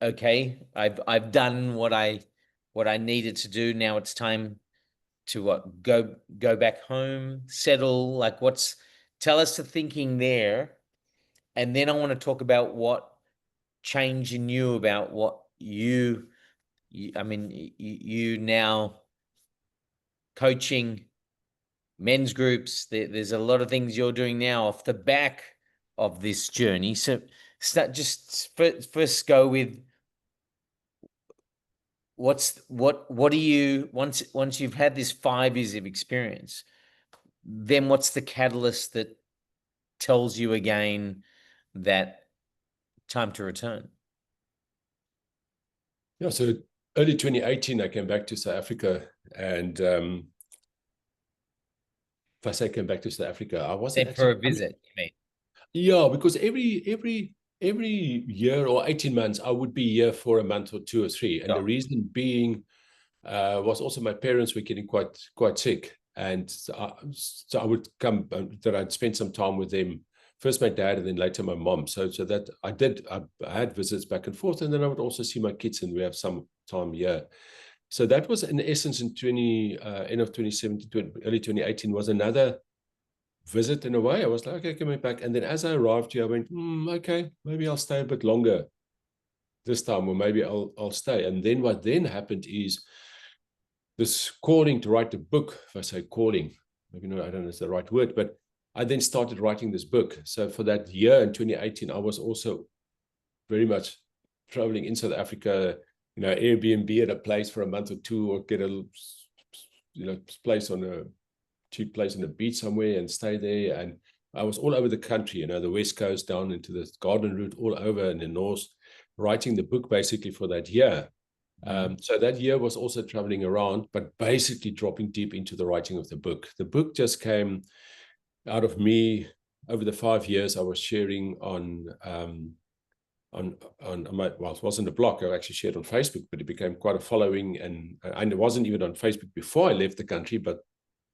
okay, I've done what I needed to do. Now it's time to what? Go back home, settle. Like, tell us the thinking there, and then I want to talk about what changed in you, about what I mean, you now coaching men's groups. There's a lot of things you're doing now off the back of this journey. So first go with what do you, once you've had this 5 years of experience, then what's the catalyst that tells you again that time to return? Yeah, so early 2018, I came back to South Africa, and if I say came back to South Africa, I wasn't actually for a visit, you mean? Yeah, because every year or 18 months, I would be here for a month or 2 or 3. And the reason being was also my parents were getting quite sick. And so I would come, that I'd spend some time with them. First my dad and then later my mom. So that I had visits back and forth. And then I would also see my kids, and we have some time here. So that was in essence in end of 2017, early 2018 was another visit in a way. I was like, okay, coming back. And then as I arrived here, I went, okay, maybe I'll stay a bit longer this time, or maybe I'll stay. And then what then happened is this calling to write a book. If I say calling, maybe no, I don't know if it's the right word, but I then started writing this book. So for that year in 2018, I was also very much traveling in South Africa, Airbnb at a place for a month or two, or get a, place on a cheap place on the beach somewhere and stay there. And I was all over the country, the West Coast down into the Garden Route, all over in the North, writing the book basically for that year. So that year was also traveling around, but basically dropping deep into the writing of the book. The book just came out of me over the 5 years. I was sharing on my, well, it wasn't a blog. I actually shared on Facebook, but it became quite a following. And it wasn't even on Facebook before I left the country, but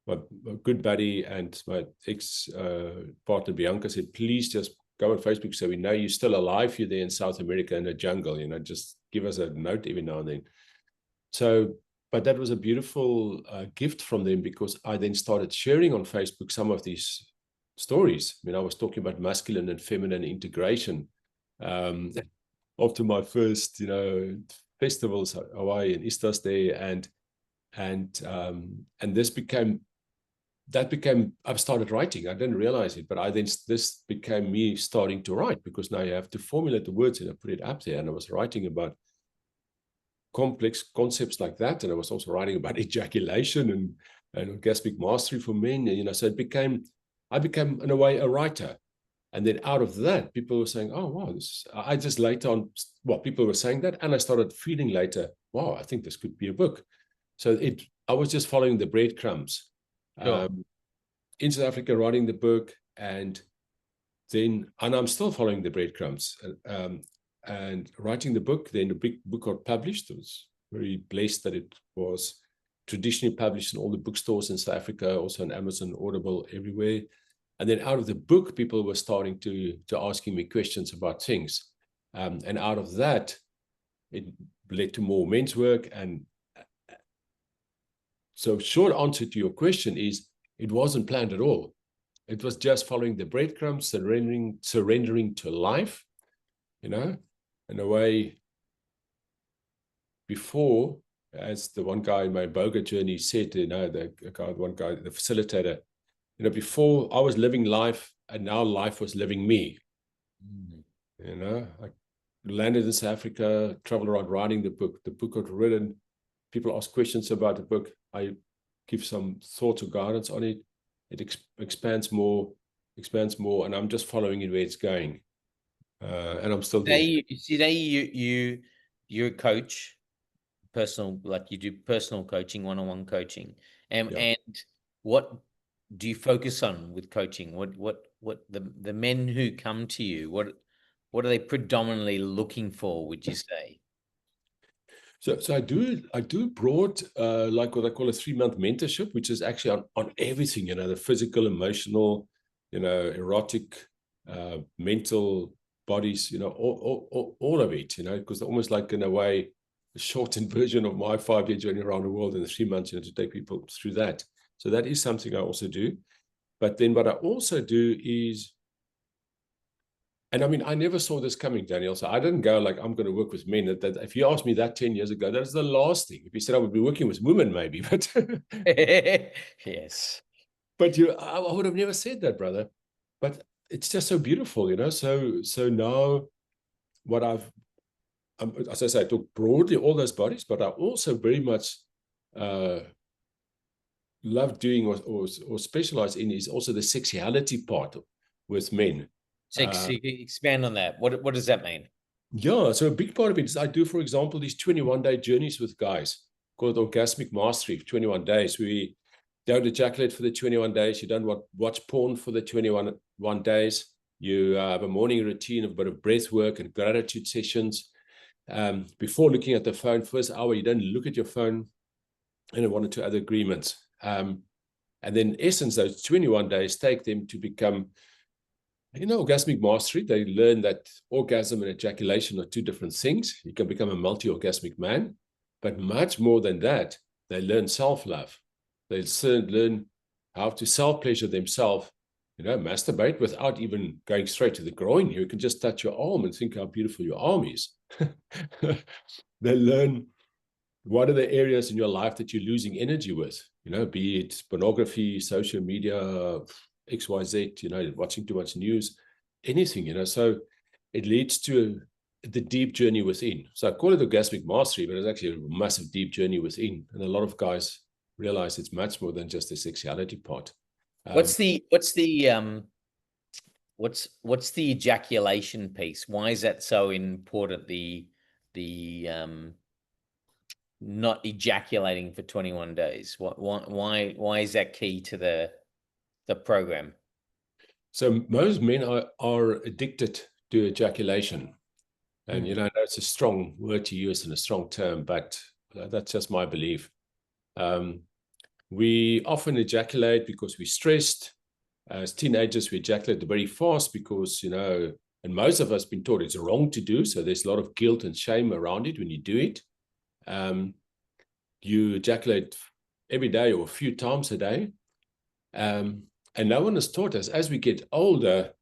my good buddy and my ex partner Bianca said, please just go on Facebook so we know you're still alive. You're there in South America in the jungle, just give us a note every now and then. So, but that was a beautiful gift from them, because I then started sharing on Facebook some of these stories. I was talking about masculine and feminine integration after my first, festivals, Hawaii and Easter's Day, and this became. I've started writing. I didn't realize it, but this became me starting to write, because now you have to formulate the words and I put it up there. And I was writing about complex concepts like that. And I was also writing about ejaculation and orgasmic mastery for men. So I became in a way a writer. And then out of that, people were saying, oh, wow, I just later on, well, people were saying that. And I started feeling later, wow, I think this could be a book. So I was just following the breadcrumbs. Sure. In South Africa, writing the book, and I'm still following the breadcrumbs and writing the book. Then the big book got published. I was very blessed that it was traditionally published in all the bookstores in South Africa, also on Amazon, Audible, everywhere. And then out of the book, people were starting to asking me questions about things. And out of that, it led to more men's work. And so short answer to your question is, it wasn't planned at all. It was just following the breadcrumbs, surrendering to life, in a way. Before, as the one guy in my Boga journey said, the facilitator, before I was living life, and now life was living me. I landed in South Africa, traveled around writing the book. The book got written. People ask questions about the book. I give some thoughts or guidance on it. It expands more, and I'm just following it where it's going. And I'm still there. You're a coach, like you do personal coaching, one-on-one coaching. And what do you focus on with coaching? What the men who come to you, what are they predominantly looking for, would you say? So I do broad, like what I call a 3-month mentorship, which is actually on everything, the physical, emotional, erotic, mental, bodies, all of it, because almost like in a way, a shortened version of my 5-year journey around the world in the 3 months, to take people through that. So that is something I also do. But then what I also do is, and I never saw this coming, Daniel. So I didn't go like, I'm going to work with men. That if you asked me that 10 years ago, that's the last thing. If you said I would be working with women, maybe, but yes. But I would have never said that, brother. But it's just so beautiful, So now, what as I say, I talk broadly all those bodies, but I also very much love doing or specialize in is also the sexuality part with men. Expand on that. What does that mean? Yeah, so a big part of it is I do, for example, these 21-day journeys with guys called orgasmic mastery, 21 days. We don't ejaculate for the 21 days. You don't watch porn for the 21 days. You have a morning routine of a bit of breath work and gratitude sessions. Before looking at the phone, first hour, you don't look at your phone, and 1 or 2 other agreements. And then in essence, those 21 days take them to become, orgasmic mastery. They learn that orgasm and ejaculation are 2 different things. You can become a multi-orgasmic man, but much more than that, they learn self-love. They learn how to self-pleasure themselves, masturbate without even going straight to the groin. You can just touch your arm and think how beautiful your arm is. They learn what are the areas in your life that you're losing energy with, be it pornography, social media, XYZ, you know, watching too much news, anything, you know. So it leads to the deep journey within. So I call it orgasmic mastery, but it's actually a massive deep journey within. And a lot of guys realize it's much more than just the sexuality part. What's the ejaculation piece? Why is that so important? The not ejaculating for 21 days. Why is that key to the program? So most men are addicted to ejaculation. And, you know, it's a strong word to use and a strong term, but that's just my belief. We often ejaculate because we're stressed. As teenagers, we ejaculate very fast because, you know, and most of us have been taught it's wrong to do. So there's a lot of guilt and shame around it when you do it. You ejaculate every day or a few times a day. And no one has taught us as we get older,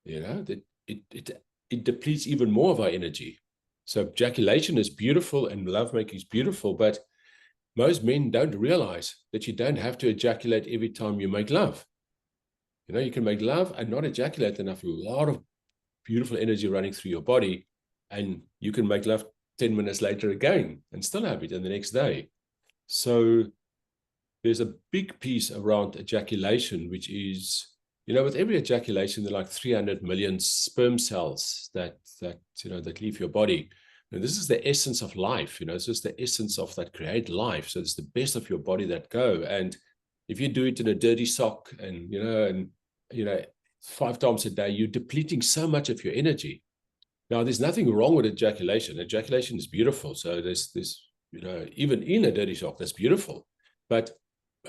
you know, that it depletes even more of our energy. So ejaculation is beautiful and lovemaking is beautiful, but most men don't realize that you don't have to ejaculate every time you make love. You know, you can make love and not ejaculate enough, a lot of beautiful energy running through your body, and you can make love 10 minutes later again and still have it in the next day. So there's a big piece around ejaculation, which is, you know, with every ejaculation, there are like 300 million sperm cells that leave your body. And this is the essence of life, you know, this is the essence of that create life. So it's the best of your body that go. And if you do it in a dirty sock and, you know, 5 times a day, you're depleting so much of your energy. Now, there's nothing wrong with ejaculation. Ejaculation is beautiful. So there's, you know, even in a dirty sock, that's beautiful. But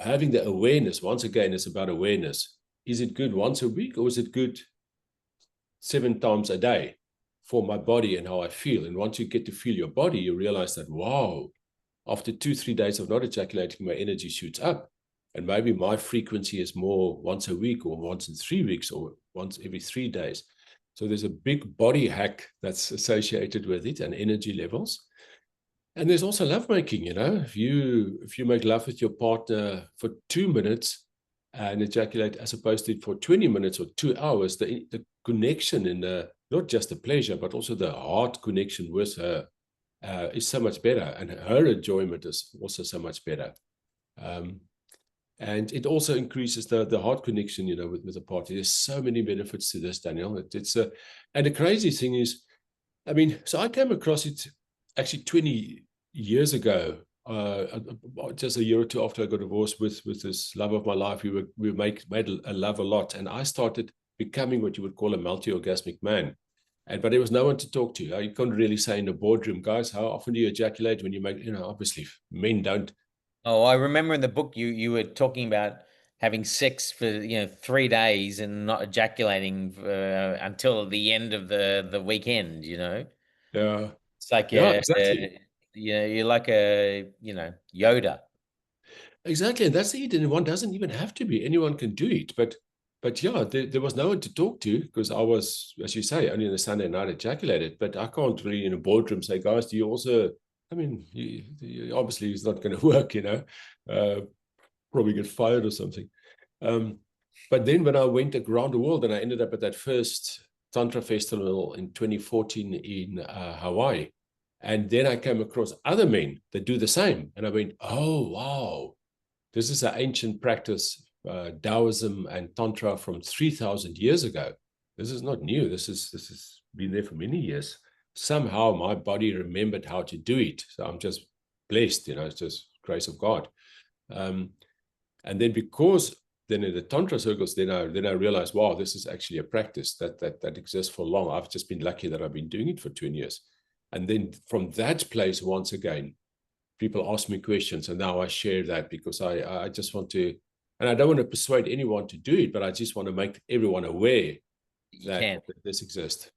having the awareness, once again, it's about awareness. Is it good once a week or is it good 7 times a day for my body and how I feel? And once you get to feel your body, you realize that, wow, after 2-3 days of not ejaculating, my energy shoots up. And maybe my frequency is more once a week or once in 3 weeks or once every 3 days. So there's a big body hack that's associated with it and energy levels. And there's also lovemaking, you know, if you make love with your partner for 2 minutes and ejaculate as opposed to for 20 minutes or 2 hours, the connection in not just the pleasure, but also the heart connection with her is so much better. And her enjoyment is also so much better. And it also increases the heart connection, you know, with the party. There's so many benefits to this, Daniel. And the crazy thing is, I mean, so I came across it actually 20 years ago, just a year or two after I got divorced with this love of my life. We made a love a lot, and I started becoming what you would call a multi-orgasmic man. But there was no one to talk to. You can't really say in the boardroom, guys, how often do you ejaculate when you make, you know, obviously men don't. Oh, I remember in the book you were talking about having sex for 3 days and not ejaculating until the end of the weekend. You know, Yeah, it's like yeah, exactly. you're like a Yoda. Exactly, and that's it. And one doesn't even have to be. Anyone can do it. But yeah, there was no one to talk to because I was, as you say, only on a Sunday night ejaculated. But I can't really in a boardroom say, guys, do you also? I mean, obviously it's not going to work, you know. Probably get fired or something. But then when I went around the world and I ended up at that first Tantra Festival in 2014 in Hawaii, and then I came across other men that do the same, and I went, oh wow. This is an ancient practice, Taoism and Tantra from 3,000 years ago. This is not new. This has been there for many years. Somehow my body remembered how to do it. So I'm just blessed, you know, it's just grace of God. And then because then in the Tantra circles, then I realized, wow, this is actually a practice that exists for long. I've just been lucky that I've been doing it for 20 years. And then from that place, once again, people ask me questions, and now I share that because I just want to, and I don't want to persuade anyone to do it, but I just want to make everyone aware that this exists.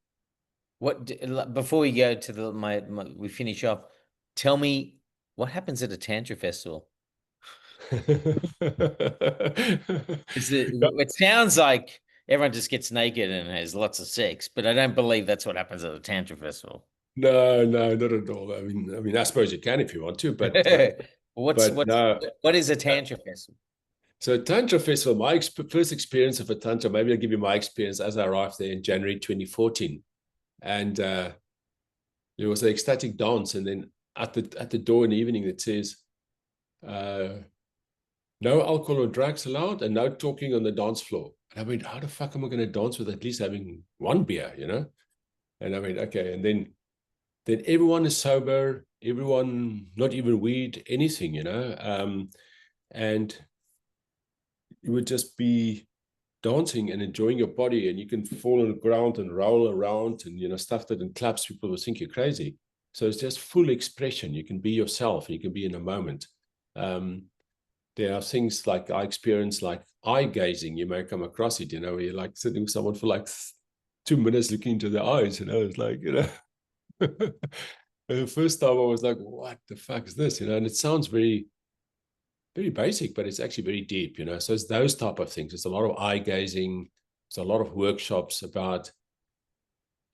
Before we go to we finish off, tell me what happens at a Tantra festival? It sounds like everyone just gets naked and has lots of sex, but I don't believe that's what happens at a Tantra festival. No, not at all. I mean, I suppose you can if you want to, but What is a Tantra festival? So Tantra Festival, my first experience of a Tantra, maybe I'll give you my experience as I arrived there in January 2014. And there was an ecstatic dance. And then at the door in the evening, it says, no alcohol or drugs allowed and no talking on the dance floor. And I went, how the fuck am I going to dance with at least having one beer, you know? And I went, okay. And then everyone is sober, everyone, not even weed, anything, you know? And you would just be dancing and enjoying your body, and you can fall on the ground and roll around and, you know, stuff that in clubs people will think you're crazy. So it's just full expression. You can be yourself, you can be in a moment. There are things like I experience, like eye gazing. You may come across it, you know, where you're like sitting with someone for like 2 minutes looking into their eyes, you know, it's like, you know. The first time I was like, what the fuck is this, you know? And it sounds very, very basic, but it's actually very deep, you know. So it's those type of things. It's a lot of eye gazing. It's a lot of workshops about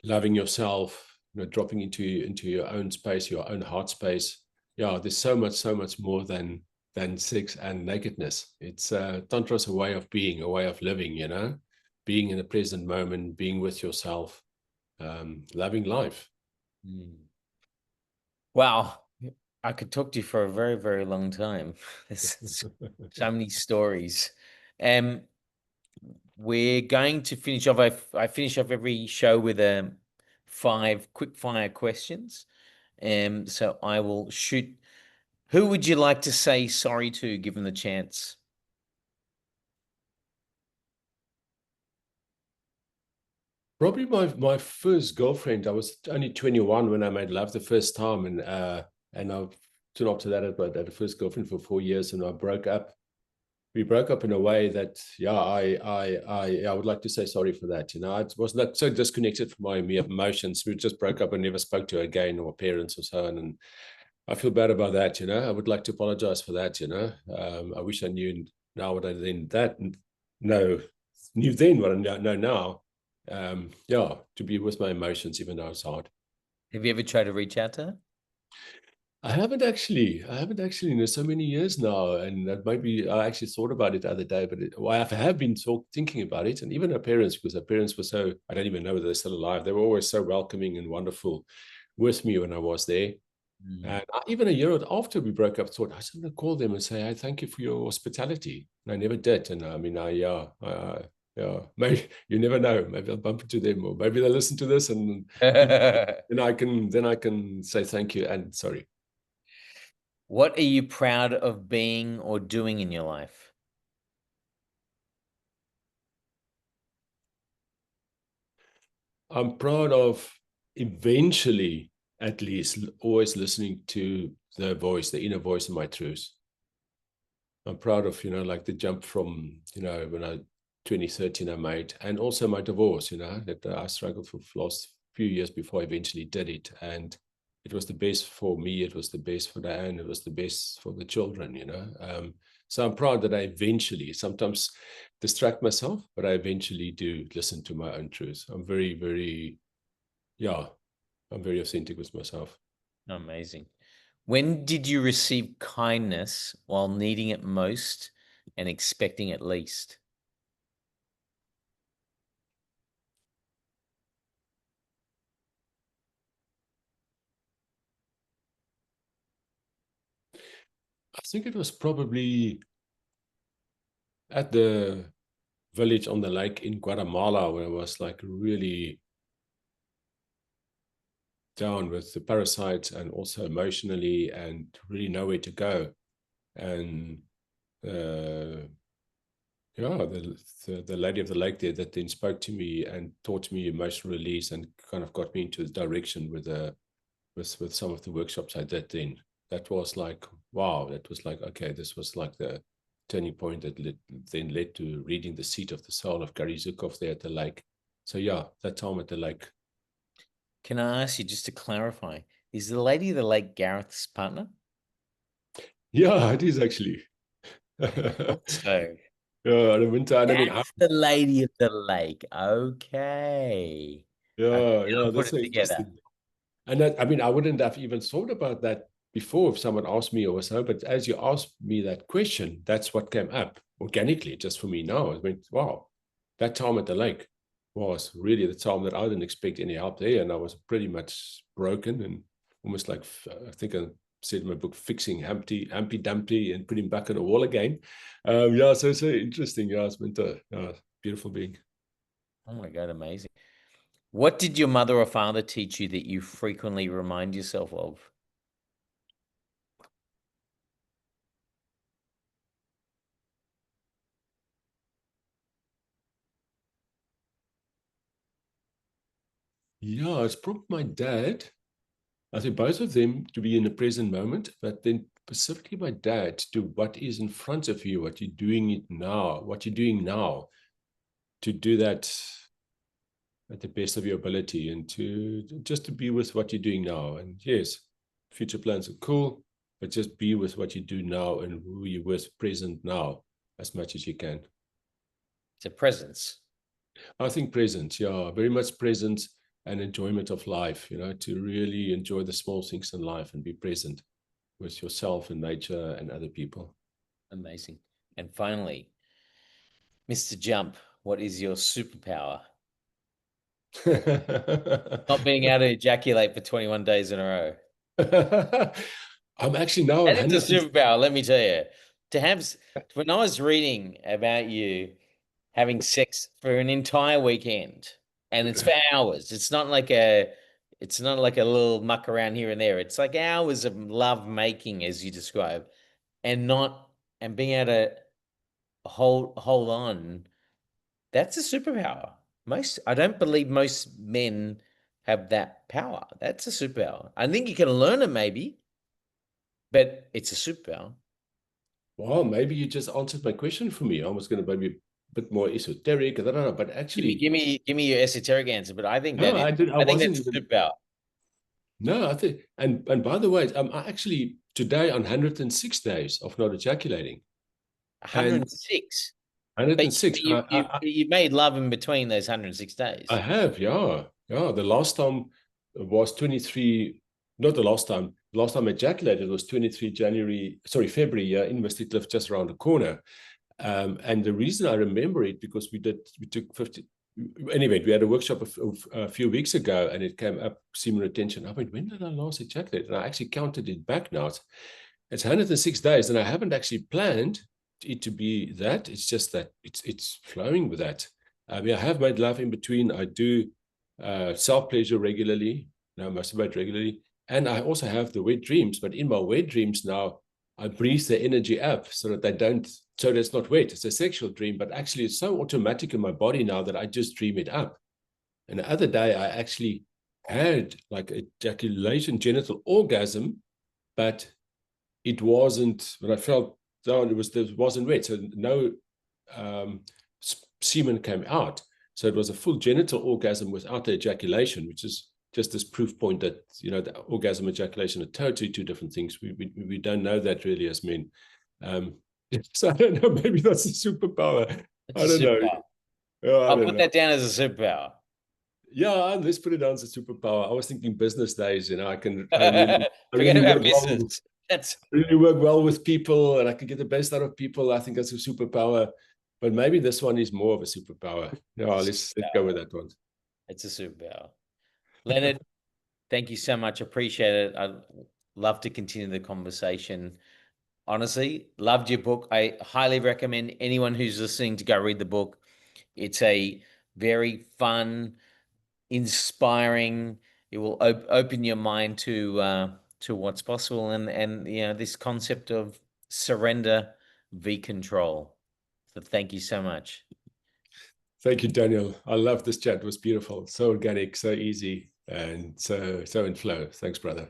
loving yourself, you know, dropping into your own space, your own heart space. Yeah, there's so much more than sex and nakedness. It's Tantra's a way of being, a way of living, you know, being in the present moment, being with yourself, loving life. Wow. I could talk to you for a very, very long time. There's so many stories. We're going to finish off. I finish off every show with 5 quick fire questions. So I will shoot. Who would you like to say sorry to, given the chance? Probably my first girlfriend. I was only 21 when I made love the first time, and I soon after that I had a first girlfriend for 4 years, and I broke up. We broke up in a way that, yeah, I would like to say sorry for that. You know, I was not so disconnected from my emotions. We just broke up and never spoke to her again, or parents or so on. And I feel bad about that. You know, I would like to apologize for that. You know, I wish I knew now what I then that knew then what I know now. Yeah, to be with my emotions, even though it's hard. Have you ever tried to reach out to her? I haven't actually. There's so many years now, and that might be. I actually thought about it the other day, but I have been thinking about it, and even her parents, because her parents were so. I don't even know whether they're still alive. They were always so welcoming and wonderful with me when I was there. And even a year after we broke up, I thought I was going to call them and say, "I thank you for your hospitality." And I never did. And I mean, yeah, maybe you never know. Maybe I'll bump into them, or maybe they'll listen to this, and then I can say thank you and sorry. What are you proud of being or doing in your life? I'm proud of eventually, at least, always listening to the voice, the inner voice of my truth. I'm proud of, you know, like the jump from, you know, when 2013 I made, and also my divorce, you know, that I struggled for the last few years before I eventually did it. And it was the best for me. It was the best for Diane. It was the best for the children, you know. So I'm proud that I eventually, sometimes distract myself, but I eventually do listen to my own truth. I'm very, very, yeah, I'm very authentic with myself. Amazing. When did you receive kindness while needing it most and expecting it least? I think it was probably at the village on the lake in Guatemala, where I was like really down with the parasites and also emotionally and really nowhere to go. And yeah, the lady of the lake there that then spoke to me and taught me emotional release and kind of got me into the direction with some of the workshops I did then. That was like, wow, that was like, okay, this was like the turning point that then led to reading The Seat of the Soul of Gary Zukov there at the lake. So yeah, that time at the lake. Can I ask you, just to clarify, is the lady of the lake Gareth's partner? Yeah, it is actually. So Yeah, the winter. I mean, that's the lady of the lake. Okay. Okay, yeah, now I put that's it so together. interesting. And that, I mean, I wouldn't have even thought about that before if someone asked me or so, but as you asked me that question, that's what came up organically just for me now. I went, wow, that time at the lake was really the time that I didn't expect any help there. And I was pretty much broken and almost like, I think I said in my book, fixing Humpty Dumpty and put him back on the wall again. Yeah, so it's interesting. Yeah, it's meant a beautiful being. Oh my God, amazing. What did your mother or father teach you that you frequently remind yourself of? Yeah, it's probably my dad. I think both of them to be in the present moment, but then specifically my dad to what is in front of you, what you're doing it now, what you're doing now, to do that at the best of your ability and to just to be with what you're doing now. And yes, future plans are cool, but just be with what you do now and who you're with present now as much as you can. It's a presence. I think present, yeah, very much present and enjoyment of life, to really enjoy the small things in life and be present with yourself and nature and other people. Amazing. And finally, Mr. Jump, what is your superpower? Not being able to ejaculate for 21 days in a row. I'm actually now That is a superpower, let me tell you. When I was reading about you having sex for an entire weekend, and it's for hours. It's not like a little muck around here and there. It's like hours of love making, as you describe, and being able to hold on. That's a superpower. I don't believe most men have that power. That's a superpower. I think you can learn it maybe, but it's a superpower. Well, maybe you just answered my question for me. I was going to maybe a bit more esoteric. I don't know, but actually, give me your esoteric answer. But I think no, I did. I think wasn't that's a even. superpower. No, I think, and by the way, I actually today on 106 days of not ejaculating. 106. And But 106. you made love in between those 106 I days. have, yeah. Yeah. The last time was 23, not the last time. The last time I ejaculated was 23 January, sorry, February, yeah, in Misty Cliff, just around the corner. And the reason I remember it, because we took 50, anyway, we had a workshop a few weeks ago and it came up, semen retention. I went, when did I last ejaculate? And I actually counted it back now. It's 106 days and I haven't actually planned it to be that. It's just that it's flowing with that. I have made love in between. I do self-pleasure regularly. I masturbate regularly. And I also have the wet dreams. But in my wet dreams now, I breathe the energy up so that so that it's not wet. It's a sexual dream, but actually it's so automatic in my body now that I just dream it up. And the other day, I actually had like ejaculation, genital orgasm, but it wasn't, when I felt down, it wasn't wet. So no semen came out. So it was a full genital orgasm without the ejaculation, which is just this proof point that, the orgasm and ejaculation are totally two different things. We don't know that really as men. So I don't know, maybe that's a superpower. I don't know. I'll put that down as a superpower. Yeah, let's put it down as a superpower. I was thinking business days, I Forget about business. Really work well with people and I can get the best out of people. I think that's a superpower. But maybe this one is more of a superpower. Yeah, let's go with that one. It's a superpower. Lenerd, thank you so much. Appreciate it. I'd love to continue the conversation. Honestly, loved your book. I highly recommend anyone who's listening to go read the book. It's a very fun, inspiring. It will open your mind to what's possible and this concept of surrender v control. So thank you so much. Thank you, Daniel. I love this chat. It was beautiful. So organic, so easy, and so in flow. Thanks, brother.